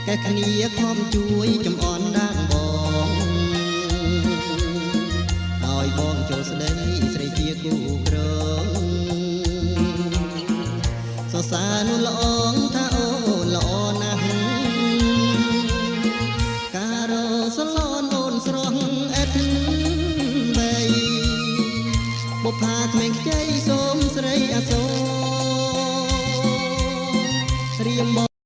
កែគ្នាខំជួយចំអន់ដានបងឲ្យបងចូលស្ដីស្រីជាគូក្រងសរសើរនោះល្អថាអូនល្អណាស់ការរសឡនអូនស្រស់អេតបីបុប្ផាក្មេងខ្ចីសូមស្រីអសូររៀមប